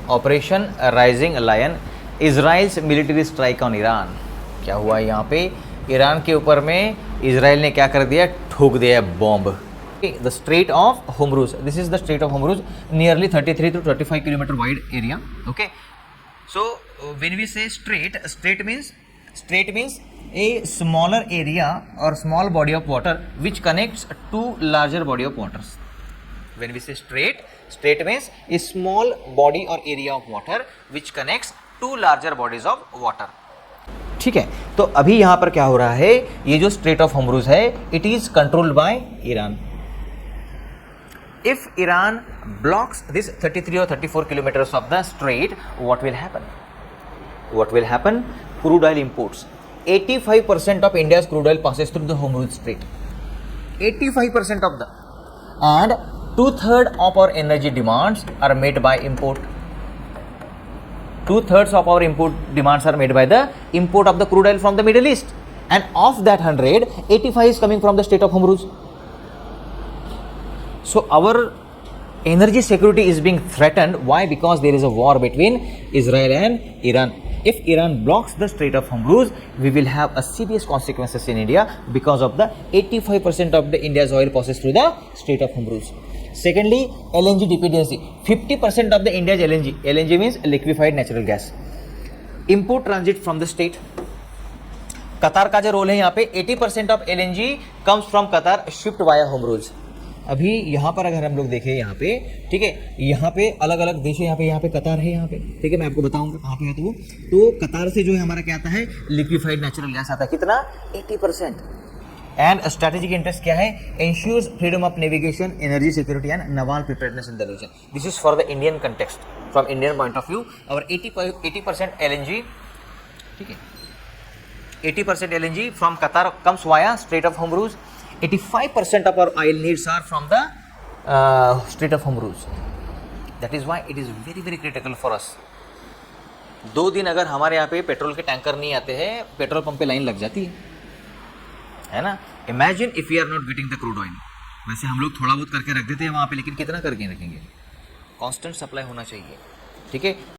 Operation rising lion, Israel's military strike on Iran. क्या हुआ यहाँ पे, ईरान के ऊपर में इजराइल ने क्या कर दिया, ठोक दिया बॉम्ब। द स्ट्रेट ऑफ होमरूज, this is the strait of होमरूज, nearly 33 to 35 kilometre wide area. Okay, so when we say strait means a smaller area or small body of water which connects two larger body of waters. When we say strait means a small body or area of water which connects two larger bodies of water. ठीक है, तो अभी यहाँ पर क्या हो रहा है, ये जो स्ट्रेट ऑफ होमरूज है it is controlled by Iran. If Iran blocks this 33 or 34 kilometers of the strait, what will happen? What will happen? Crude oil imports. 85% of India's crude oil passes through the Hormuz Strait. 85% of the, and 2/3 of our energy demands are made by import. 2/3 of our import demands are made by the import of the crude oil from the Middle East. And of that 100, 85 is coming from the Strait of Hormuz. So our energy security is being threatened. Why? Because there is a war between Israel and Iran. If Iran blocks the Strait of Hormuz, we will have a serious consequences in India because of the 85% of the India's oil passes through the Strait of Hormuz. Secondly, LNG dependency. 50% of the India's LNG. LNG means liquefied natural gas. Import transit from the state. कतार का जो role है यहाँ पे, 80% of LNG comes from Qatar shipped via Hormuz. अभी यहाँ पर अगर हम लोग देखें यहाँ पे, ठीक है, यहाँ पे अलग अलग देश है, यहाँ पे कतार है, यहाँ पे, ठीक है, मैं आपको बताऊंगा कहाँ पे है। तो कतार से जो है हमारा क्या आता है, लिक्विफाइड नेचुरल गैस आता है, कितना, 80%। एंड स्ट्रेटेजिक इंटरेस्ट क्या है, ensures freedom of navigation, energy security and naval preparedness in the region. This is for the Indian context, from Indian point of view. Our 80% LNG, ठीक है, 80% LNG from Qatar comes via Strait of Hormuz. 85% of our oil needs are from the Strait of Hormuz. That is why it is very very critical for us. 2 दिन अगर हमारे यहाँ पे petrol के tanker नहीं आते हैं, पेट्रोल पंप पे लाइन लग जाती है ना। Imagine if we are not getting the crude oil. वैसे हम लोग थोड़ा बहुत करके रख देते हैं वहाँ पे, लेकिन कितना करके रखेंगे, कांस्टेंट सप्लाई होना चाहिए, ठीक है।